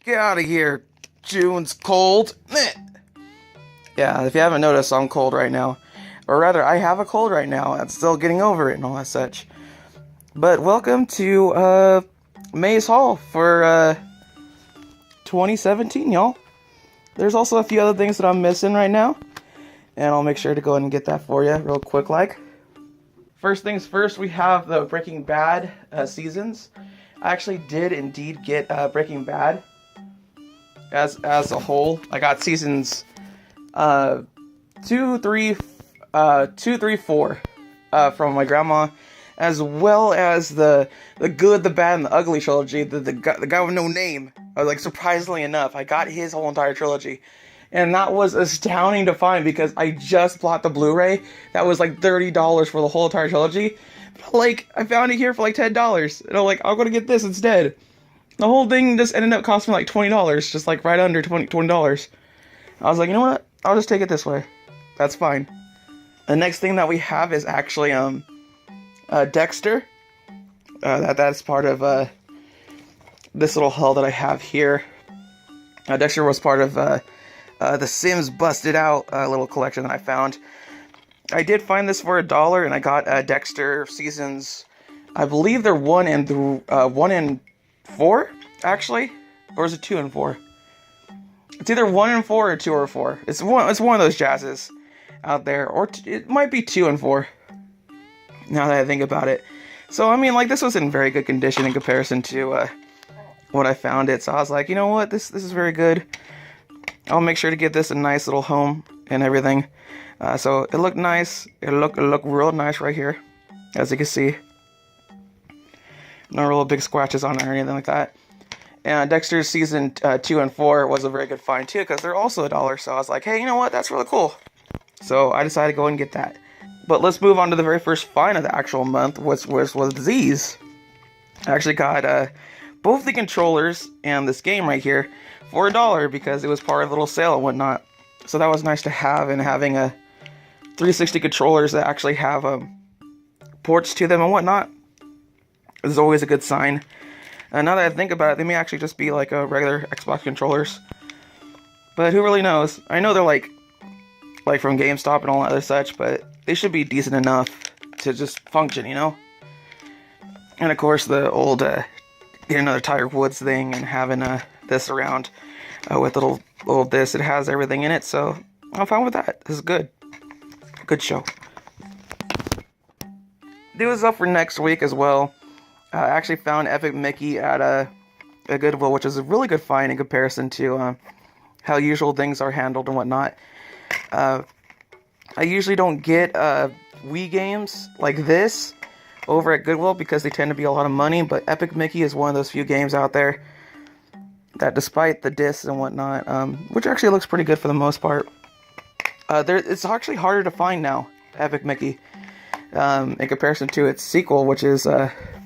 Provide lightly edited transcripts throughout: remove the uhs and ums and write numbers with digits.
Get out of here. June's cold. Meh. Yeah, if you haven't noticed, I'm cold right now. Or rather, I have a cold right now. I'm still getting over it and all that such. But welcome to May's Haul for 2017, y'all. There's also a few other things that I'm missing right now. And I'll make sure to go ahead and get that for you real quick like. First things first, we have the Breaking Bad seasons. I actually did indeed get Breaking Bad as a whole. I got seasons 2, 3, 4 from my grandma, as well as the Good, the Bad, and the Ugly trilogy. The guy with no name. Like, surprisingly enough, I got his whole entire trilogy. And that was astounding to find because I just bought the Blu-ray. That was like $30 for the whole entire trilogy. But like, I found it here for like $10. And I'm like, I'm gonna get this instead. The whole thing just ended up costing me like $20. Just like right under $20. I was like, you know what? I'll just take it this way. That's fine. The next thing that we have is actually Dexter. That's part of this little haul that I have here. Dexter was part of the Sims Busted Out little collection that I found. I did find this for $1, and I got Dexter Seasons. I believe they're 1 and 4, actually, or is it 2 and 4? It's either 1 and 4 or 2 or 4. It's one of those jazzes out there, or it might be 2 and 4. Now that I think about it, so I mean, like, this was in very good condition in comparison to what I found it. So I was like, you know what, this is very good. I'll make sure to give this a nice little home and everything. So it looked nice. It looked real nice right here, as you can see. No real big scratches on it or anything like that. And Dexter's season 2 and 4 was a very good find too, because they're also $1. So I was like, hey, you know what? That's really cool. So I decided to go and get that. But let's move on to the very first find of the actual month, which was Z's. I actually got both the controllers and this game right here for $1 because it was part of the little sale and whatnot. So that was nice to have, and having a 360 controllers that actually have ports to them and whatnot is always a good sign. And now that I think about it, they may actually just be like regular Xbox controllers. But who really knows? I know they're like from GameStop and all that other such, but they should be decent enough to just function, you know? And of course the old get another Tiger Woods thing, and having this around with little this, it has everything in it, so I'm fine with that. This is good. Good show. It was up for next week as well. I actually found Epic Mickey at a Goodwill, which is a really good find in comparison to how usual things are handled and whatnot. I usually don't get Wii games like this over at Goodwill because they tend to be a lot of money, but Epic Mickey is one of those few games out there that, despite the discs and whatnot, which actually looks pretty good for the most part, it's actually harder to find now, Epic Mickey, in comparison to its sequel, which is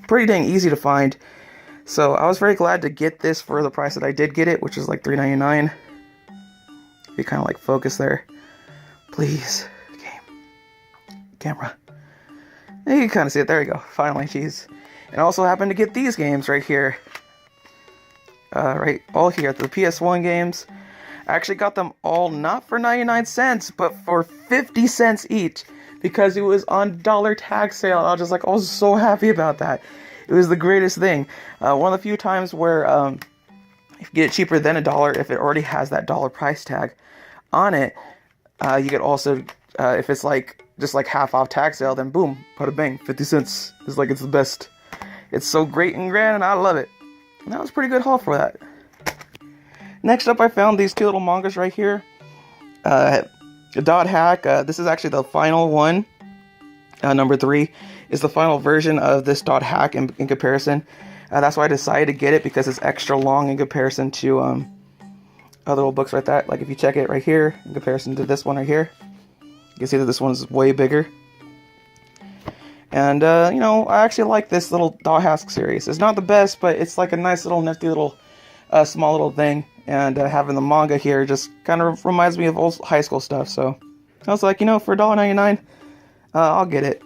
pretty dang easy to find. So I was very glad to get this for the price that I did get it, which is like $3.99. You kind of like focus there, please, camera. You can kind of see it. There you go. Finally, jeez. And I also happened to get these games right here. Right, all here, the PS1 games. I actually got them all not for 99 cents, but for 50 cents each, because it was on dollar tag sale. I was just like, I was so happy about that. It was the greatest thing. One of the few times where you get it cheaper than $1 if it already has that dollar price tag on it. You could also, if it's like just like half off tag sale, then boom, bada bang, 50 cents. It's like, it's the best. It's so great and grand, and I love it. And that was a pretty good haul for that. Next up, I found these two little mangas right here. Dot Hack. This is actually the final one. Number 3 is the final version of this Dot Hack in comparison. That's why I decided to get it, because it's extra long in comparison to other little books like that. Like if you check it right here in comparison to this one right here, you can see that this one's way bigger. And, you know, I actually like this little Dot Hack series. It's not the best, but it's like a nice little nifty little small little thing. And having the manga here just kind of reminds me of old high school stuff. So I was like, you know, for $1.99, I'll get it.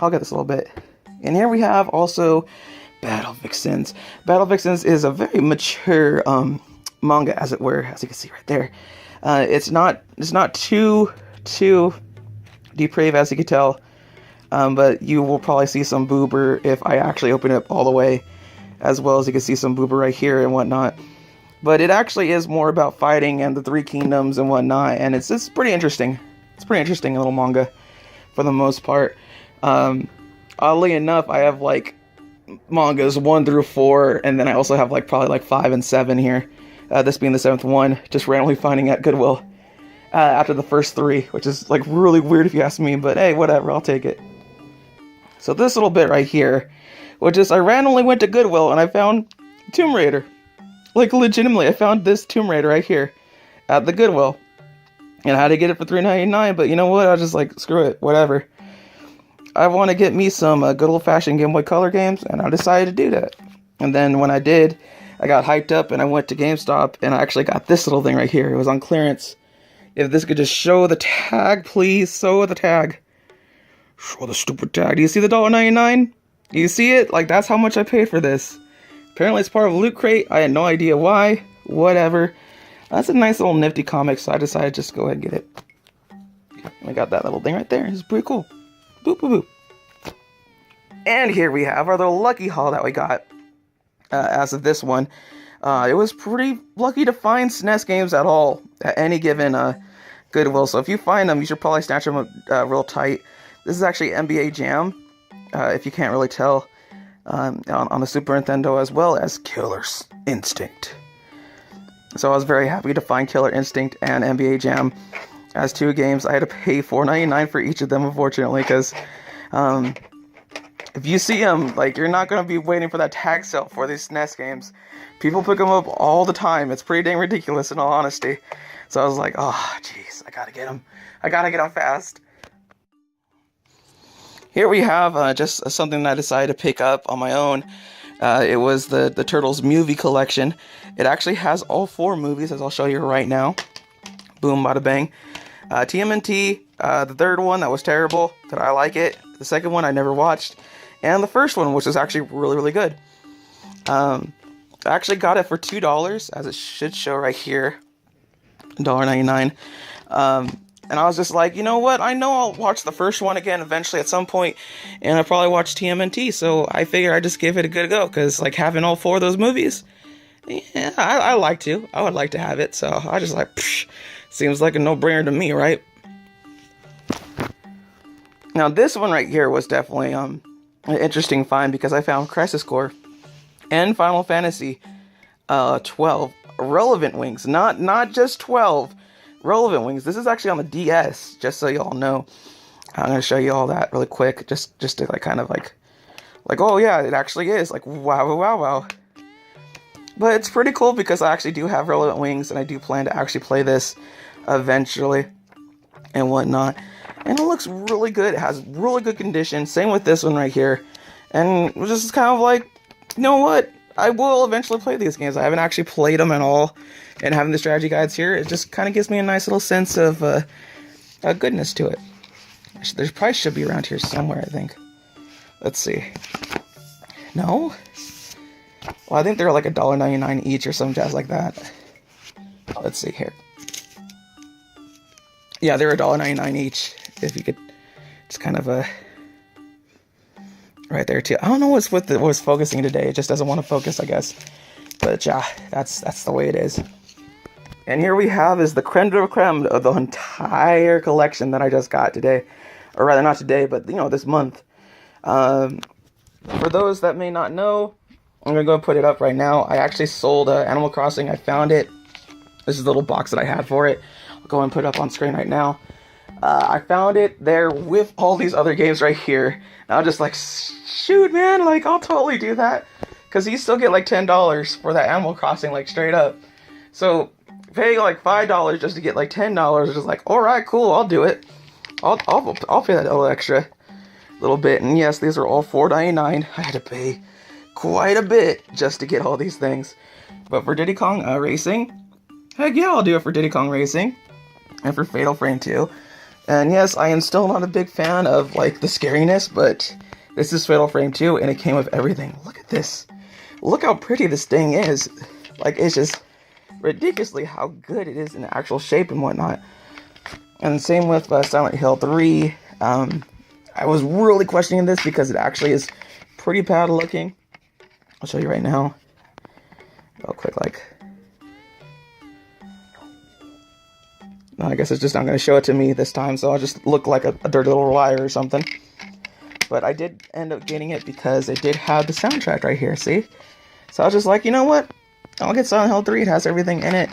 I'll get this a little bit. And here we have also Battle Vixens. Battle Vixens is a very mature manga, as it were, as you can see right there. It's not too depraved, as you can tell, but you will probably see some boober if I actually open it all the way, as well as you can see some boober right here and whatnot. But it actually is more about fighting and the Three Kingdoms and whatnot, and it's pretty interesting. It's a pretty interesting little manga, for the most part. Oddly enough, I have like mangas 1 through 4, and then I also have like probably like 5 and 7 here. This being the 7th one, just randomly finding at Goodwill after the first 3, which is like really weird if you ask me, but hey, whatever, I'll take it. So this little bit right here, which is I randomly went to Goodwill and I found Tomb Raider. Like, legitimately, I found this Tomb Raider right here at the Goodwill. And I had to get it for $3.99, but you know what? I was just like, screw it, whatever. I want to get me some good old-fashioned Game Boy Color games, and I decided to do that. And then when I did, I got hyped up, and I went to GameStop, and I actually got this little thing right here. It was on clearance. If this could just show the tag, please, show the tag. Show the stupid tag. Do you see the $1.99? Do you see it? Like, that's how much I paid for this. Apparently it's part of a Loot Crate. I had no idea why. Whatever. That's a nice little nifty comic, so I decided just to go ahead and get it. I got that little thing right there. It's pretty cool. Boop, boop, boop. And here we have our little lucky haul that we got. As of this one. It was pretty lucky to find SNES games at all. At any given Goodwill. So if you find them, you should probably snatch them real tight. This is actually NBA Jam. If you can't really tell. On the Super Nintendo, as well as Killer Instinct. So I was very happy to find Killer Instinct and NBA Jam as 2 games. I had to pay $4.99 for each of them, unfortunately, because if you see them, like, you're not going to be waiting for that tag sale for these SNES games. People pick them up all the time. It's pretty dang ridiculous, in all honesty. So I was like, oh, jeez, I gotta get them. I gotta get them fast. Here we have just something that I decided to pick up on my own. It was the Turtles movie collection. It actually has all 4 movies, as I'll show you right now. Boom, bada bang. TMNT, the 3rd one, that was terrible. Did I like it? The 2nd one, I never watched. And the 1st one, which was actually really, really good. I actually got it for $2, as it should show right here. $1.99. And I was just like, you know what? I know I'll watch the 1st one again eventually at some point, and I'll probably watch TMNT. So I figured I'd just give it a good go, because like having all 4 of those movies, yeah, I like to. I would like to have it. So I just like, psh, seems like a no-brainer to me, right? Now this one right here was definitely an interesting find, because I found Crisis Core and Final Fantasy 12 Relevant Wings, not just 12. Relevant Wings. This is actually on the DS, just so y'all know. I'm going to show you all that really quick, just to like kind of like, oh yeah, it actually is. Like, wow. But it's pretty cool, because I actually do have Relevant Wings, and I do plan to actually play this eventually and whatnot. And it looks really good. It has really good condition. Same with this one right here. And this is kind of like, you know what? I will eventually play these games. I haven't actually played them at all. And having the strategy guides here, it just kind of gives me a nice little sense of goodness to it. There probably should be around here somewhere, I think. Let's see. No? Well, I think they're like $1.99 each or some jazz like that. Let's see here. Yeah, they're $1.99 each. If you could just kind of right there too. I don't know what's focusing today. It just doesn't want to focus, I guess. But yeah, that's the way it is. And here we have is the creme de la creme of the entire collection that I just got today. Or rather, not today, but, you know, this month. For those that may not know, I'm going to go and put it up right now. I actually sold Animal Crossing. I found it. This is the little box that I had for it. I'll go and put it up on screen right now. I found it there with all these other games right here. And I was just like, shoot, man, like, I'll totally do that. Because you still get like $10 for that Animal Crossing, like, straight up. So paying like $5 just to get like $10 is just like, alright, cool, I'll do it. I'll pay that little extra little bit. And yes, these are all $4.99. I had to pay quite a bit just to get all these things. But for Diddy Kong Racing, heck yeah, I'll do it for Diddy Kong Racing. And for Fatal Frame 2. And yes, I am still not a big fan of like the scariness, but this is Fatal Frame 2 and it came with everything. Look at this. Look how pretty this thing is. Like, it's just, ridiculously how good it is in actual shape and whatnot. And same with Silent Hill 3. I was really questioning this because it actually is pretty bad looking. I'll show you right now. Real quick, like. No, I guess it's just not going to show it to me this time, so I'll just look like a dirty little liar or something. But I did end up getting it because it did have the soundtrack right here, see? So I was just like, you know what? I'll get Silent Hill 3. It has everything in it.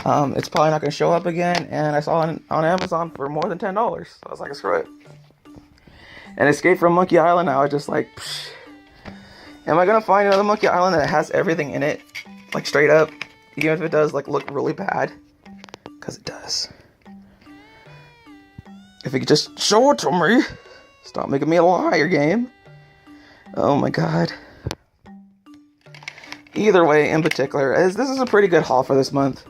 It's probably not going to show up again, and I saw it on Amazon for more than $10. So I was like, screw it. And Escape from Monkey Island, I was just like, psh, am I going to find another Monkey Island that has everything in it? Like, straight up. Even if it does, like, look really bad. Because it does. If you could just show it to me. Stop making me a liar, game. Oh my god. Either way, in particular, this is a pretty good haul for this month.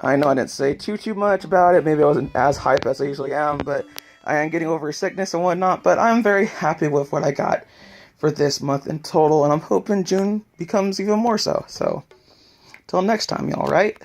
I know I didn't say too much about it. Maybe I wasn't as hype as I usually am, but I am getting over sickness and whatnot. But I'm very happy with what I got for this month in total, and I'm hoping June becomes even more so. So, till next time, y'all, right?